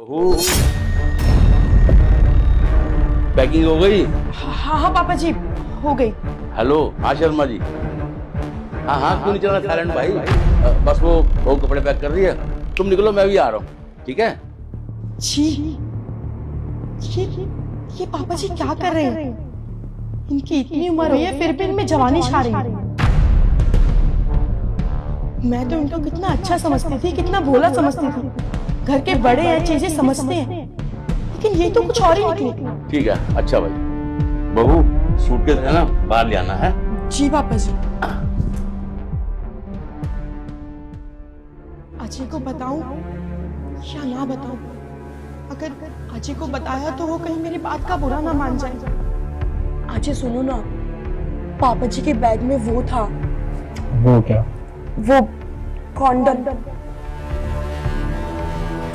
बहू पैकिंग हो गई? हाँ हाँ पापा जी हो गई। हेलो हाँ शर्मा जी। हाँ हाँ क्यों नहीं चलना साइलेंट भाई। बस वो बहू कपड़े पैक कर रही है, तुम निकलो मैं भी आ रहा हूँ, ठीक है? जी ये पापा जी क्या कर रहे हैं? इनकी इतनी उम्र हुई है फिर भी इनमें जवानी छा रही है। मैं तो इनको कितना अच्छा समझती थी, कितना भोला समझती थी। घर के बड़े हैं, चीजें समझते हैं, लेकिन ये तो कुछ और ही निकली। ठीक है अच्छा भाई। बहू सूटकेस है ना बाहर ले आना है। जी पापा जी। अजय को बताऊं या ना बताऊं? अगर अजय को बताया तो वो कहीं मेरी बात का बुरा ना मान जाए। अजय सुनो ना, पापा जी के बैग में वो था। वो क्या? वो कॉन्डम।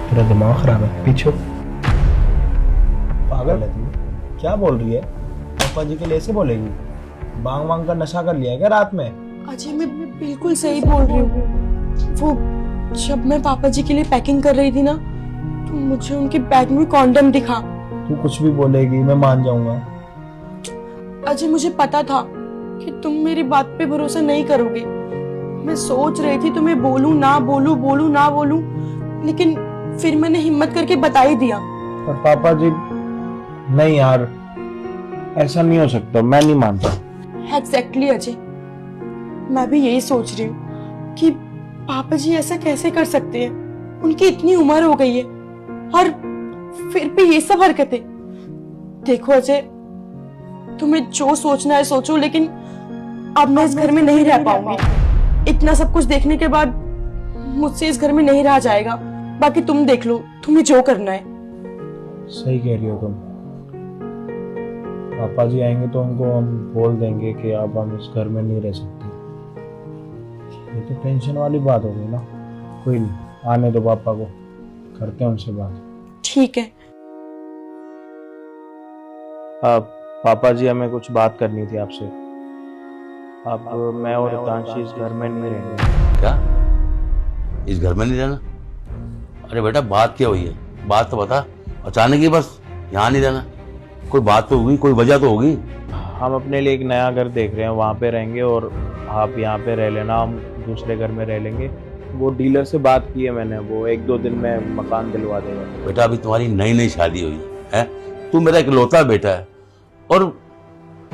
तेरा दिमाग खराब है, पीछे पागल है तू। क्या बोल रही है? पापा जी के लिए ऐसे बोलेगी? बांग वांग का नशा कर लिया है क्या रात में? अजय मैं बिल्कुल सही बोल रही हूँ। वो जब मैं पापा जी के लिए पैकिंग कर रही थी ना, तो मुझे उनके बैग में कॉन्डम दिखा। तू कुछ भी बोलेगी मैं मान जाऊंगा। अजय मुझे पता था कि तुम मेरी बात पे भरोसा नहीं करोगे। मैं सोच रही थी तुम्हें बोलूं ना बोलूं, बोलूं ना बोलूं, लेकिन फिर मैंने हिम्मत करके बता ही दिया। पर पापा जी नहीं यार, ऐसा नहीं हो सकता, मैं नहीं मानता। एग्जैक्टली अजय, मैं भी यही सोच रही हूँ कि पापा जी ऐसा कैसे कर सकते हैं। उनकी इतनी उम्र हो गई है और फिर भी ये सब हरकतें। देखो अजय, तुम्हें जो सोचना है सोचो, लेकिन अब मैं इस घर में नहीं रह पाऊंगी। इतना सब कुछ देखने के बाद मुझसे इस घर में नहीं रहा जाएगा। बाकी तुम देख लो, तुम्हें जो करना है। सही कह रही हो तुम। पापा जी आएंगे तो उनको हम बोल देंगे कि अब हम इस घर में नहीं रह सकते। ये तो टेंशन वाली बात हो गई ना। कोई नहीं, आने दो पापा को, करते हैं उनसे बात। ठीक है। पापा जी हमें कुछ बात करनी थी आपसे। अब मैं और हितांशी इस घर में नहीं रहेंगे। क्या इस घर में नहीं रहना? अरे बेटा बात क्या हुई है, बात तो बता। अचानक ही बस यहाँ नहीं रहना, कोई बात तो होगी, कोई वजह तो होगी। हम अपने लिए एक नया घर देख रहे हैं, वहाँ पे रहेंगे और आप यहाँ पे रह लेना, हम दूसरे घर में रह लेंगे। वो डीलर से बात की है मैंने, वो 1-2 दिन में मकान दिलवा देगा। बेटा अभी तुम्हारी नई नई शादी हुई है, तू मेरा इकलौता बेटा है और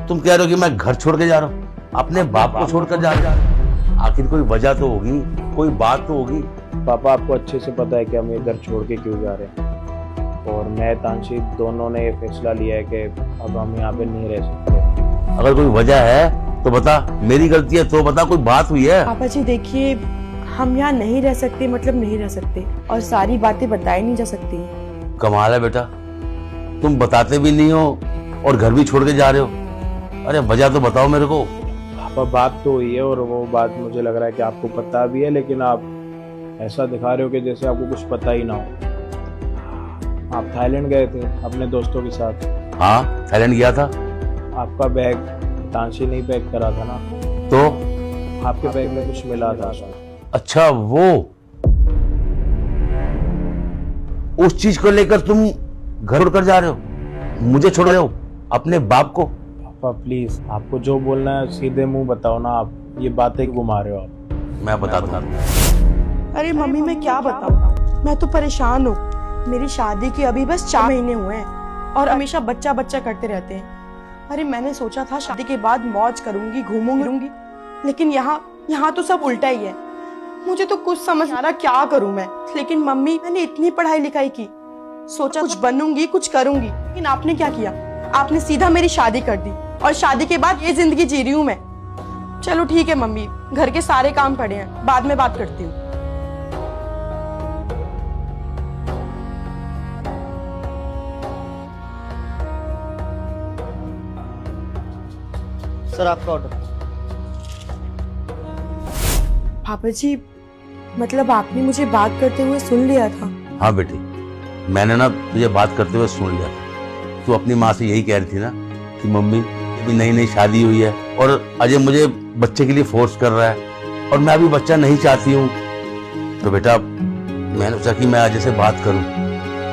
तुम कह रहे हो कि मैं घर छोड़ के जा रहा हूँ, अपने बाप को छोड़कर जा रहा हूँ। आखिर कोई वजह तो होगी, कोई बात तो होगी। पापा आपको अच्छे से पता है कि हम ये घर छोड़ के क्यों जा रहे हैं, और मैं तांशी दोनों ने ये फैसला लिया है कि अब हम यहाँ पे नहीं रह सकते। अगर कोई वजह है तो बता, मेरी गलती है तो बता, कोई बात हुई है? पापा जी देखिए, हम यहाँ नहीं रह सकते मतलब नहीं रह सकते, और सारी बातें बताई नहीं जा सकती। कमाल है बेटा, तुम बताते भी नहीं हो और घर भी छोड़ के जा रहे हो। अरे वजह तो बताओ मेरे को। पापा बात तो हुई है और वो बात मुझे लग रहा है कि आपको पता भी है, लेकिन आप ऐसा दिखा रहे हो कि जैसे आपको कुछ पता ही ना हो। आप थाईलैंड गए थे अपने दोस्तों के साथ। हाँ थाईलैंड गया था। आपका बैग तांशी नहीं पैक करा था ना, तो आपके बैग में कुछ मिला था। अच्छा वो उस चीज को लेकर तुम घर छोड़कर जा रहे हो, मुझे छोड़ रहे हो, अपने बाप को? पापा प्लीज, आपको जो बोलना है सीधे मुंह बताओ ना, आप ये बातें घुमा रहे हो आप। मैं बता दूंगा। अरे मम्मी मैं क्या बताऊं, मैं तो परेशान हूँ। मेरी शादी के अभी बस 4 महीने हुए हैं और हमेशा बच्चा बच्चा करते रहते हैं। अरे मैंने सोचा था शादी के बाद मौज करूंगी, घूमूंगी, लेकिन यहाँ तो सब उल्टा ही है। मुझे तो कुछ समझ आ रहा क्या करूं मैं। लेकिन मम्मी, मैंने इतनी पढ़ाई लिखाई की, सोचा कुछ बनूंगी, कुछ करूंगी, लेकिन आपने क्या किया? आपने सीधा मेरी शादी कर दी और शादी के बाद ये जिंदगी जी रही हूं मैं। चलो ठीक है मम्मी, घर के सारे काम पड़े हैं, बाद में बात करती हूँ। सर आपका ऑर्डर। पापा जी मतलब आपने मुझे बात करते हुए सुन लिया था? हाँ बेटी, मैंने ना तुझे बात करते हुए सुन लिया था। तू अपनी माँ से यही कह रही थी ना कि मम्मी अभी नई नई शादी हुई है और अजय मुझे बच्चे के लिए फोर्स कर रहा है और मैं अभी बच्चा नहीं चाहती हूँ। तो बेटा मैंने सोचा कि मैं अजय से बात करूँ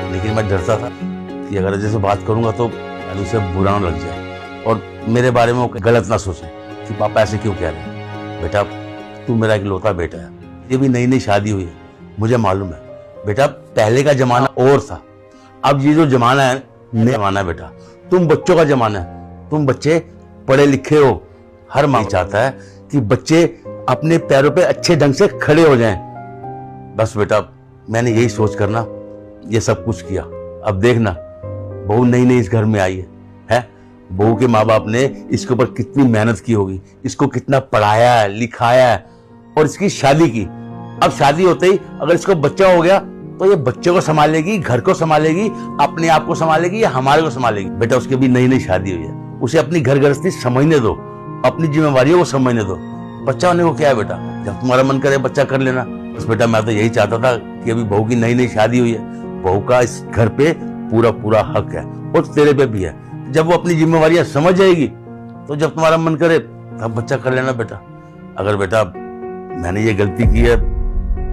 लेकिन मैं डरता था कि अगर अजय से बात करूंगा तो शायद उसे बुरा ना लग जाए और मेरे बारे में वो गलत ना सोचे कि पापा ऐसे क्यों कह रहे हैं। बेटा तू मेरा इकलौता बेटा है, ये भी नई नई शादी हुई है, मुझे मालूम है बेटा पहले का जमाना और था, अब ये जो जमाना है नया जमाना है बेटा, तुम बच्चों का जमाना है, तुम बच्चे पढ़े लिखे हो, हर माँ चाहता है कि बच्चे अपने पैरों पे अच्छे ढंग से खड़े हो जाएं। बस बेटा मैंने यही सोच कर ना ये सब कुछ किया। अब देखना बहू नई नई इस घर में आई है बहू के माँ बाप ने इसके ऊपर कितनी मेहनत की होगी, इसको कितना पढ़ाया है लिखाया है और इसकी शादी की। अब शादी होते ही अगर इसको बच्चा हो गया तो ये बच्चे को संभालेगी, घर को संभालेगी, अपने आप को संभालेगी या हमारे को संभालेगी। बेटा उसकी भी नई नई शादी हुई है, उसे अपनी घर गृहस्थी समझने दो, अपनी जिम्मेवारियों को समझने दो। बच्चा होने को क्या है बेटा, जब तुम्हारा मन करे बच्चा कर लेना। बस बेटा मैं तो यही चाहता था कि अभी बहू की नई नई शादी हुई है, बहू का इस घर पे पूरा पूरा हक है और तेरे पे भी है। जब वो अपनी जिम्मेवारियां समझ जाएगी तो जब तुम्हारा मन करे तब बच्चा कर लेना बेटा। अगर बेटा मैंने ये गलती की है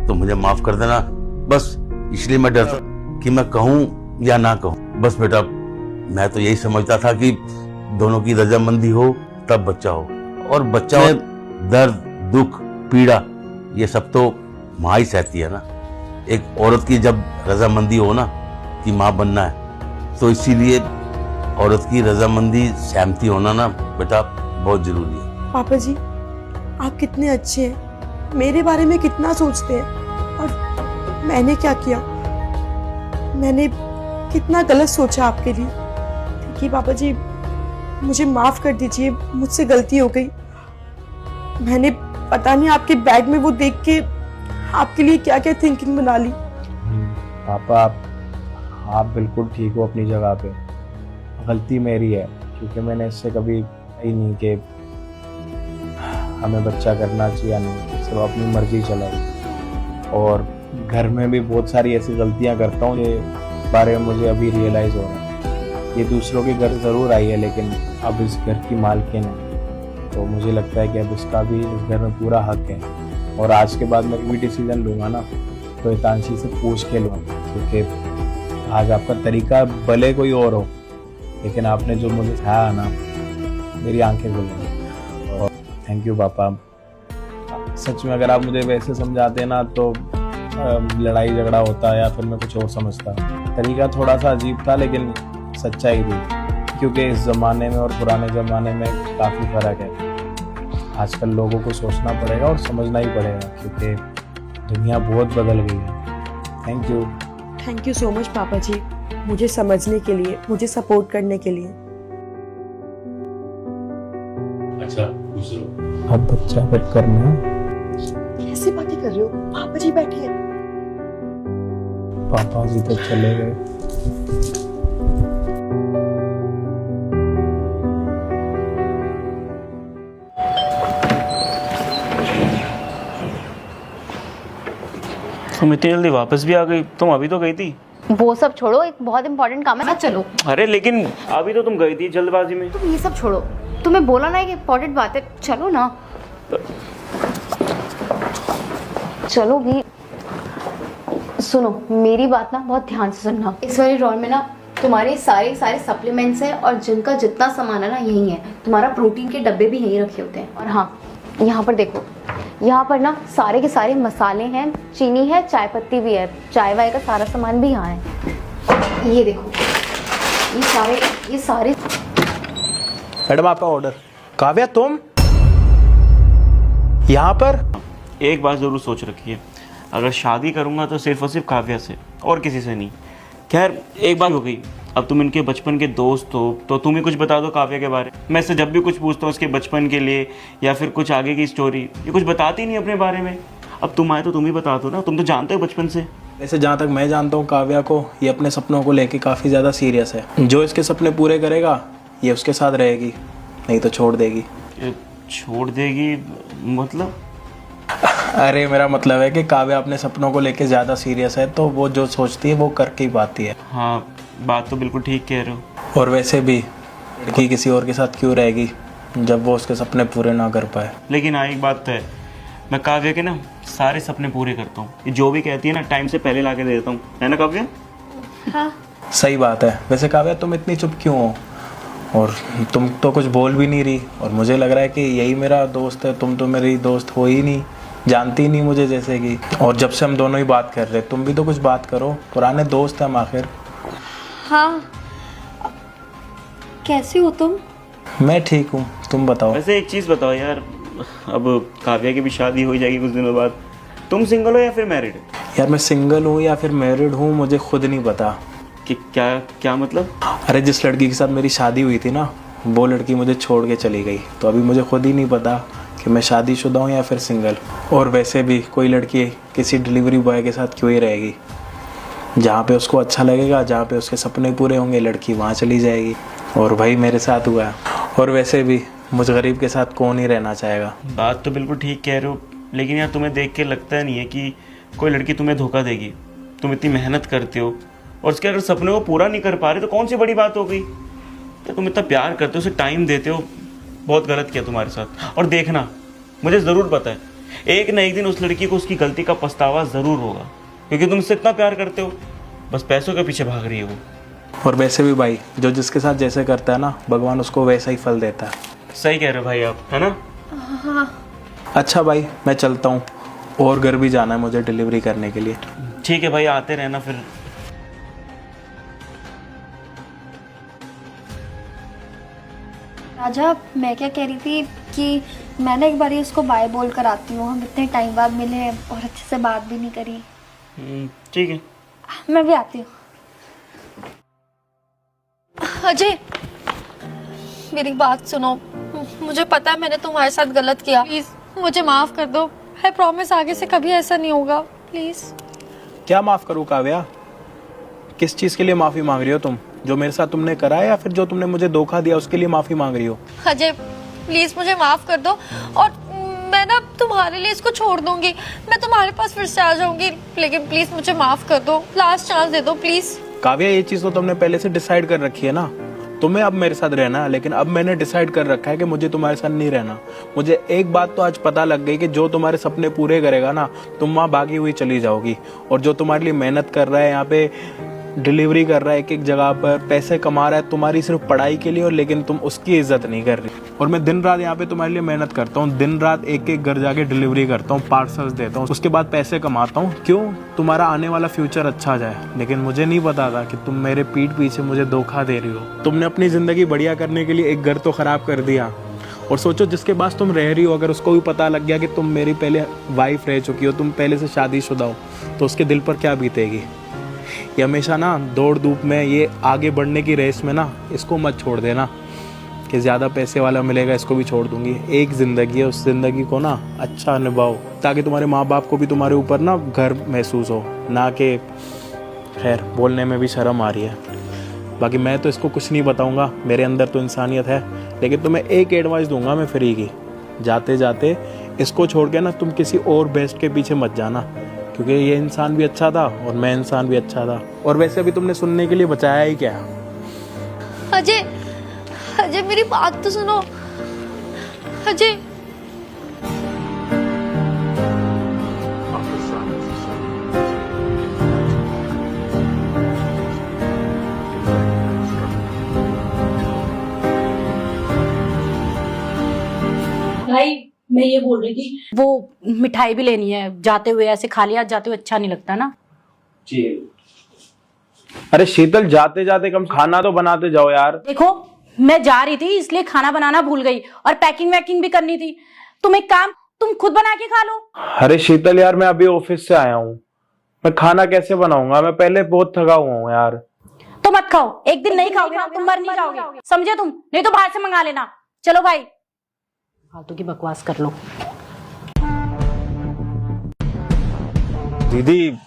तो मुझे माफ कर देना, बस इसलिए मैं डरता कि मैं कहूँ या ना कहूँ। बस बेटा मैं तो यही समझता था कि दोनों की रजामंदी हो तब बच्चा हो, और बच्चा में दर्द दुख पीड़ा ये सब तो माँ ही सहती है ना। एक औरत की जब रजामंदी हो ना कि माँ बनना है तो इसीलिए औरत की रजामंदी सहमति होना ना बेटा बहुत जरूरी है। पापा जी आप कितने अच्छे हैं, मेरे बारे में कितना सोचते हैं, और मैंने क्या किया, मैंने कितना गलत सोचा आपके लिए। देखिए पापा जी मुझे माफ कर दीजिए, मुझसे गलती हो गई। मैंने पता नहीं आपके बैग में वो देख के आपके लिए क्या क्या थिंकिंग बना ली। पापा आप बिल्कुल ठीक हो अपनी जगह पे, गलती मेरी है क्योंकि मैंने इससे कभी ही नहीं कि हमें बच्चा करना चाहिए या नहीं, सिर्फ अपनी मर्जी चलाई। और घर में भी बहुत सारी ऐसी गलतियां करता हूँ ये बारे में मुझे अभी रियलाइज़ हो रहा है। ये दूसरों के घर ज़रूर आई है लेकिन अब इस घर की मालकिन है, तो मुझे लगता है कि अब इसका भी इस घर में पूरा हक है। और आज के बाद मैं कोई डिसीजन लूँगा ना तो हितांशी से पूछ के लूँगा, क्योंकि आज आपका तरीका भले कोई और हो लेकिन आपने जो मुझे सिखाया ना मेरी आंखें खुल गई। और थैंक यू पापा, सच में अगर आप मुझे वैसे समझाते ना तो लड़ाई झगड़ा होता या फिर मैं कुछ और समझता। तरीका थोड़ा सा अजीब था लेकिन सच्चाई थी, क्योंकि इस ज़माने में और पुराने ज़माने में काफ़ी फ़र्क है। आजकल लोगों को सोचना पड़ेगा और समझना ही पड़ेगा क्योंकि दुनिया बहुत बदल गई है। थैंक यू सो मच पापा जी, मुझे समझने के लिए, मुझे सपोर्ट करने के लिए। अच्छा खुश रहो। अब बच्चा फिर करना कैसे बातें कर रहे हो, पापा जी बैठे हैं। पापा जी तो चले गए। तुम इतनी जल्दी वापस भी आ गई, तुम अभी तो गई थी। वो सब छोड़ो, एक बहुत इंपॉर्टेंट काम है ना, चलो। अरे लेकिन अभी तो तुम गई थी जल्दबाजी में। तुम ये सब छोड़ो, तुम्हें बोला ना एक इंपॉर्टेंट बात है, चलो ना। चलो भी। सुनो मेरी बात ना बहुत ध्यान से सुनना। इस वाले ड्रॉर में ना तुम्हारे सारे सप्लीमेंट्स हैं और जिनका जितना सामान है ना यही है। तुम्हारा प्रोटीन के डब्बे भी यहीं रखे होते हैं। और हाँ यहाँ पर देखो, यहाँ पर ना सारे के सारे मसाले हैं, चीनी है, चाय पत्ती भी है, चाय वाय का सारा सामान भी यहाँ है। ये देखो ये सारे मैडम आपका ऑर्डर। काव्या तुम यहाँ पर? एक बात जरूर सोच रखी है, अगर शादी करूंगा तो सिर्फ और सिर्फ काव्या से और किसी से नहीं। खैर एक बात हो गई, अब तुम इनके बचपन के दोस्त हो तो तुम ही कुछ बता दो काव्या के बारे में। मैं इससे जब भी कुछ पूछता हूँ उसके बचपन के लिए या फिर कुछ आगे की स्टोरी, ये कुछ बताती नहीं अपने बारे में। अब तुम आए तो तुम ही बता दो ना, तुम तो जानते हो बचपन से। वैसे जहाँ तक मैं जानता हूँ काव्या को, ये अपने सपनों को लेके काफ़ी ज़्यादा सीरियस है। जो इसके सपने पूरे करेगा ये उसके साथ रहेगी, नहीं तो छोड़ देगी। छोड़ देगी मतलब? अरे मेरा मतलब है कि काव्या अपने सपनों को लेके ज़्यादा सीरियस है, तो वो जो सोचती है वो करके ही पाती है। हाँ बात तो बिल्कुल ठीक कह रहे हो। और वैसे भी लड़की किसी और के साथ क्यों रहेगी जब वो उसके सपने पूरे ना कर पाए। लेकिन हाँ एक बात तो है, मैं काव्या के ना सारे सपने पूरे करता हूँ। ये जो भी कहती है ना टाइम से पहले ला के दे देता हूँ, है ना काव्या? हाँ सही बात है। वैसे काव्या तुम इतनी चुप क्यों हो? और तुम तो कुछ बोल भी नहीं रही, और मुझे लग रहा है कि यही मेरा दोस्त है। तुम तो मेरी दोस्त हो ही नहीं, जानती ही नहीं मुझे जैसे कि। और जब से हम दोनों ही बात कर रहे, तुम भी तो कुछ बात करो, पुराने दोस्त हैं हम आखिर। हाँ, कैसे हो तुम? मैं ठीक हूँ, तुम बताओ। वैसे एक चीज़ बताओ यार, अब काव्या की भी शादी हो जाएगी कुछ दिनों बाद, तुम सिंगल हो या फिर मैरिड? यार मैं सिंगल हूँ या फिर मैरिड हूँ मुझे खुद नहीं पता। कि क्या क्या मतलब? अरे जिस लड़की के साथ मेरी शादी हुई थी ना, वो लड़की मुझे छोड़ के चली गई, तो अभी मुझे खुद ही नहीं पता कि मैं शादीशुदा हूँ या फिर सिंगल। और वैसे भी कोई लड़की किसी डिलीवरी बॉय के साथ क्यों ही रहेगी? जहाँ पे उसको अच्छा लगेगा, जहाँ पे उसके सपने पूरे होंगे, लड़की वहाँ चली जाएगी। और भाई मेरे साथ हुआ है। और वैसे भी मुझ गरीब के साथ कौन ही रहना चाहेगा। बात तो बिल्कुल ठीक कह रहे हो, लेकिन यार तुम्हें देख के लगता नहीं है कि कोई लड़की तुम्हें धोखा देगी? तुम इतनी मेहनत करते हो और उसके अगर सपने को पूरा नहीं कर पा रहे तो कौन सी बड़ी बात हो गई? तो तुम इतना प्यार करते हो, उसे टाइम देते हो, बहुत गलत किया तुम्हारे साथ। और देखना, मुझे ज़रूर पता है एक ना एक दिन उस लड़की को उसकी गलती का पछतावा ज़रूर होगा, क्योंकि तुम उससे इतना प्यार करते हो, बस पैसों के पीछे भाग रही है वो। और वैसे भी भाई जो जिसके साथ जैसे करता है ना, भगवान उसको वैसा ही फल देता है। सही कह रहे हो भाई आप, है ना? हाँ अच्छा भाई मैं चलता हूँ, और घर भी जाना है मुझे डिलीवरी करने के लिए। ठीक है भाई, आते रहना फिर। राजा, मैं क्या कह रही थी कि मैं ना एक बार उसको बाय बोल कर आती हूँ। हम इतने टाइम बाद मिले हैं और अच्छे से बात भी नहीं करी। ठीक है, मैं भी आती हूँ। अजय, मेरी बात सुनो। मुझे पता है मैंने तुम्हारे साथ गलत किया, प्लीज मुझे माफ कर दो। आई प्रॉमिस आगे से कभी ऐसा नहीं होगा, प्लीज। क्या माफ़ करूँ काव्या? किस चीज़ के लिए माफ़ी मांग रही हो तुम? जो मेरे साथ तुमने करा है या फिर जो तुमने मुझे धोखा दिया उसके लिए माफ़ी मांग रही हो? अजय प्लीज मुझे माफ कर दो, और मैं ना तुम्हारे लिए इसको छोड़ दूंगी। मैं तुम्हारे पास फिर से आ जाऊंगी, लेकिन प्लीज मुझे माफ कर दो, लास्ट चांस दे दो प्लीज। काव्या ये चीज़ तो तुमने पहले से डिसाइड कर रखी है ना, तुम्हें अब मेरे साथ रहना है, लेकिन अब मैंने डिसाइड कर रखा है कि मुझे तुम्हारे साथ नहीं रहना। मुझे एक बात तो आज पता लग गई कि जो तुम्हारे सपने पूरे करेगा ना, तुम वहाँ भागी हुई चली जाओगी। और जो तुम्हारे लिए मेहनत कर रहा है, यहाँ पे डिलीवरी कर रहा है एक एक जगह पर, पैसे कमा रहा है तुम्हारी सिर्फ पढ़ाई के लिए, और लेकिन तुम उसकी इज्जत नहीं कर रही। और मैं दिन रात यहाँ पे तुम्हारे लिए मेहनत करता हूँ, दिन रात एक एक घर जाके डिलीवरी करता हूँ, पार्सल्स देता हूँ, उसके बाद पैसे कमाता हूँ। क्यों? तुम्हारा आने वाला फ्यूचर अच्छा जाए। लेकिन मुझे नहीं पता था कि तुम मेरे पीठ पीछे मुझे धोखा दे रही हो। तुमने अपनी ज़िंदगी बढ़िया करने के लिए एक घर तो ख़राब कर दिया। और सोचो जिसके पास तुम रह रही हो, अगर उसको भी पता लग गया कि तुम मेरी पहले वाइफ रह चुकी हो, तुम पहले से शादीशुदा हो, तो उसके दिल पर क्या बीतेगी? ये हमेशा ना दौड़ धूप में, ये आगे बढ़ने की रेस में ना, इसको मत छोड़ देना कि ज़्यादा पैसे वाला मिलेगा इसको भी छोड़ दूंगी। एक ज़िंदगी है, उस ज़िंदगी को ना अच्छा निभाओ, ताकि तुम्हारे माँ बाप को भी तुम्हारे ऊपर ना गर्व महसूस हो, ना कि खैर बोलने में भी शर्म आ रही है। बाकी मैं तो इसको कुछ नहीं बताऊंगा, मेरे अंदर तो इंसानियत है। लेकिन तुम्हें एक एडवाइस दूंगा मैं फ्री की, जाते जाते इसको छोड़ के ना तुम किसी और बेस्ट के पीछे मत जाना, क्योंकि ये इंसान भी अच्छा था और मैं इंसान भी अच्छा था। और वैसे भी तुमने सुनने के लिए बचाया ही क्या? अजय, अजय मेरी बात तो सुनो। अजय, भाई मैं ये बोल रही थी, वो मिठाई भी लेनी है, जाते हुए ऐसे खाली हाथ जाते हुए अच्छा नहीं लगता ना। जी। अरे शीतल, जाते जाते कम खाना तो बनाते जाओ यार। देखो मैं जा रही थी इसलिए खाना बनाना भूल गई, और पैकिंग वैकिंग भी करनी थी। तुम एक काम, तुम खुद बना के खा लो। अरे शीतल यार, मैं अभी ऑफिस से आया हूँ, मैं खाना कैसे बनाऊंगा? मैं पहले बहुत थका हुआ हूँ यार। तो मत खाओ, एक दिन नहीं खाओगे ना तुम मर नहीं जाओगे, समझे तुम? नहीं तो बाहर से मंगा लेना। चलो भाई, फालतू की बकवास कर लो। दीदी,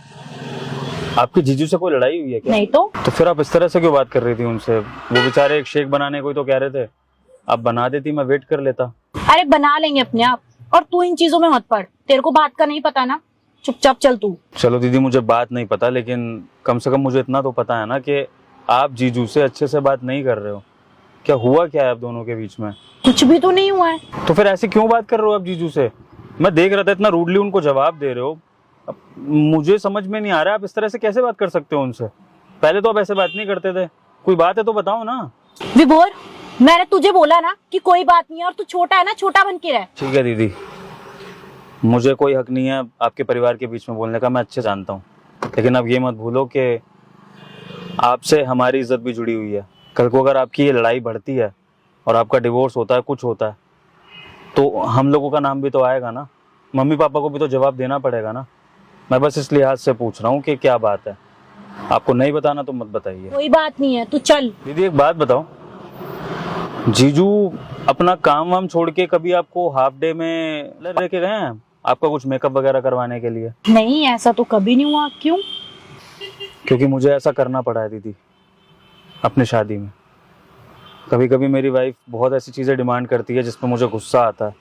आपके जीजू से कोई लड़ाई हुई है क्या? नहीं तो फिर आप इस तरह से क्यों बात कर रही थी उनसे? वो बेचारे एक शेक बनाने को ही तो कह रहे थे, आप बना देती, मैं वेट कर लेता। अरे बना लेंगे अपने आप, और तू इन चीजों में मत पड़, तेरे को बात का नहीं पता ना, चुपचाप चल तू। चलो दीदी, मुझे बात नहीं पता, लेकिन कम से कम मुझे इतना तो पता है ना कि आप जीजू से अच्छे से बात नहीं कर रहे हो। क्या हुआ क्या है आप दोनों के बीच में? कुछ भी तो नहीं हुआ है। तो फिर ऐसे क्यों बात कर रहे हो आप जीजू से? मैं देख रहा था इतना रूडली उनको जवाब दे रहे हो। अब मुझे समझ में नहीं आ रहा आप इस तरह से कैसे बात कर सकते हो उनसे। पहले तो आप ऐसे बात नहीं करते थे, कोई बात है तो बताओ ना। विभोर, मैंने तुझे बोला ना कि कोई बात नहीं है, और तू छोटा है ना, छोटा बन के रह। ठीक है दीदी, मुझे कोई हक नहीं है आपके परिवार के बीच में बोलने का, मैं अच्छे जानता हूँ, लेकिन अब ये मत भूलो कि आपसे हमारी इज्जत भी जुड़ी हुई है। कल को अगर आपकी ये लड़ाई बढ़ती है और आपका डिवोर्स होता है, कुछ होता है, तो हम लोगों का नाम भी तो आएगा ना, मम्मी पापा को भी तो जवाब देना पड़ेगा ना। मैं बस इस लिहाज से पूछ रहा हूँ कि क्या बात है। आपको नहीं बताना तो मत बताइए। कोई बात नहीं है, तू चल। दीदी एक बात बताओ, जीजू अपना काम वाम छोड़ के कभी आपको हाफ डे में लेके गए हैं आपका कुछ मेकअप वगैरह करवाने के लिए? नहीं, ऐसा तो कभी नहीं हुआ। क्यों? क्योंकि मुझे ऐसा करना पड़ा है दीदी अपनी शादी में। कभी कभी मेरी वाइफ बहुत ऐसी चीज़ें डिमांड करती है जिसमें मुझे गुस्सा आता है,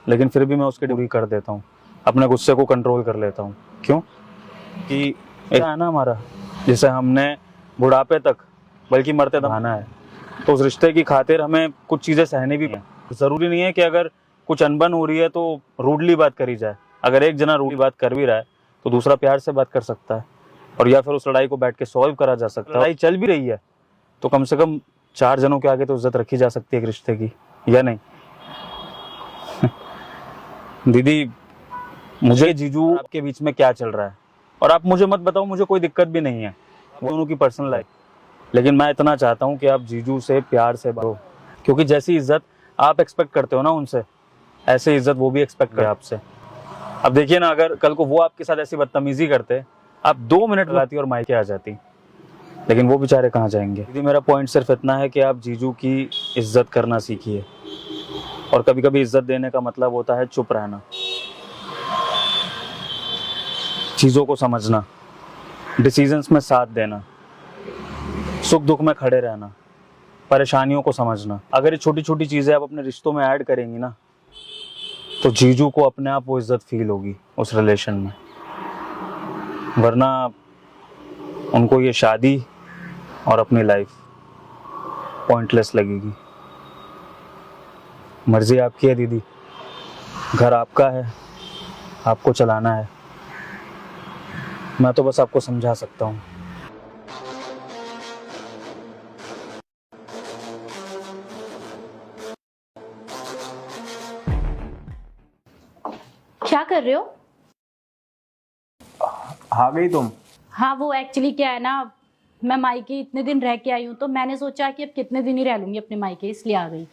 लेकिन फिर भी मैं उसकी पूरी कर देता हूँ, अपने गुस्से को कंट्रोल कर लेता हूँ। क्यों? कि एक है ना हमारा, जिसे हमने बुढ़ापे तक बल्कि मरते दम आना है, तो उस रिश्ते की खातिर हमें कुछ चीज़ें सहने भी हैं। ज़रूरी नहीं है कि अगर कुछ अनबन हो रही है तो रूडली बात करी जाए। अगर एक जना रूडली बात कर भी रहा है तो दूसरा प्यार से बात कर सकता है, और या फिर उस लड़ाई को बैठ के सॉल्व करा जा सकता है। लड़ाई चल भी रही है तो कम से कम 4 जनों के आगे तो इज्जत रखी जा सकती है एक रिश्ते की, या नहीं? दीदी मुझे जीजू आपके बीच में क्या चल रहा है, और आप मुझे मत बताओ, मुझे कोई दिक्कत भी नहीं है, वो दोनों की पर्सनल लाइफ, लेकिन मैं इतना चाहता हूँ कि आप जीजू से प्यार से बात करो, क्योंकि जैसी इज्जत आप एक्सपेक्ट करते हो ना उनसे, ऐसे इज्जत वो भी एक्सपेक्ट करे आपसे। अब देखिए ना, अगर कल को वो आपके साथ ऐसी बदतमीजी करते, आप 2 मिनट लगाती और मायके आ जाती, लेकिन वो बेचारे कहाँ जाएंगे। दीदी मेरा पॉइंट सिर्फ इतना है कि आप जीजू की इज्जत करना सीखिए, और कभी कभी इज्जत देने का मतलब होता है चुप रहना, चीज़ों को समझना, डिसीजंस में साथ देना, सुख दुख में खड़े रहना, परेशानियों को समझना। अगर ये छोटी छोटी चीज़ें आप अपने रिश्तों में ऐड करेंगी ना, तो जीजू को अपने आप वो इज्जत फील होगी उस रिलेशन में, वरना उनको ये शादी और अपनी लाइफ पॉइंटलेस लगेगी। मर्जी आपकी है दीदी, घर आपका है, आपको चलाना है, मैं तो बस आपको समझा सकता हूँ। क्या कर रहे हो? आ गई तुम? हाँ, वो एक्चुअली क्या है ना, मैं मायके इतने दिन रह के आई हूँ, तो मैंने सोचा कि अब कितने दिन ही रह लूंगी अपने मायके, इसलिए आ गई।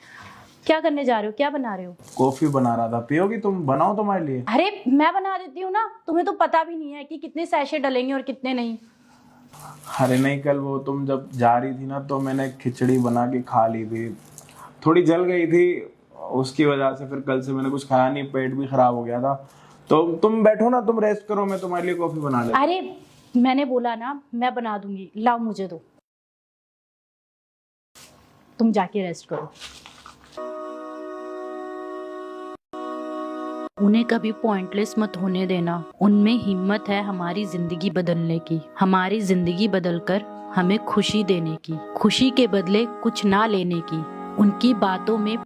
क्या करने जा रहे हो? क्या बना रहे हो? कॉफी बना रहा था, पियोगी तुम? बनाओ तुम्हारे लिए। अरे मैं बना देती हूँ ना, तुम्हें तो पता भी नहीं है कि कितने सैशे डलेंगे और कितने नहीं। अरे नहीं, कल वो तुम जब जा रही थी ना, तो मैंने खिचड़ी बना के खा ली थी, थोड़ी जल गई थी, उसकी वजह से फिर कल से मैंने कुछ खाया नहीं, पेट भी खराब हो गया था। तो तुम बैठो ना, तुम रेस्ट करो, मैं तुम्हारे लिए कॉफी बना लेता। अरे मैंने बोला ना, मैं बना दूंगी, लाओ मुझे दो, तुम जाके रेस्ट करो। उन्हें कभी पॉइंटलेस मत होने देना, उनमें हिम्मत है हमारी जिंदगी बदलने की, हमारी जिंदगी बदलकर हमें खुशी देने की, खुशी के बदले कुछ ना लेने की। उनकी बातों में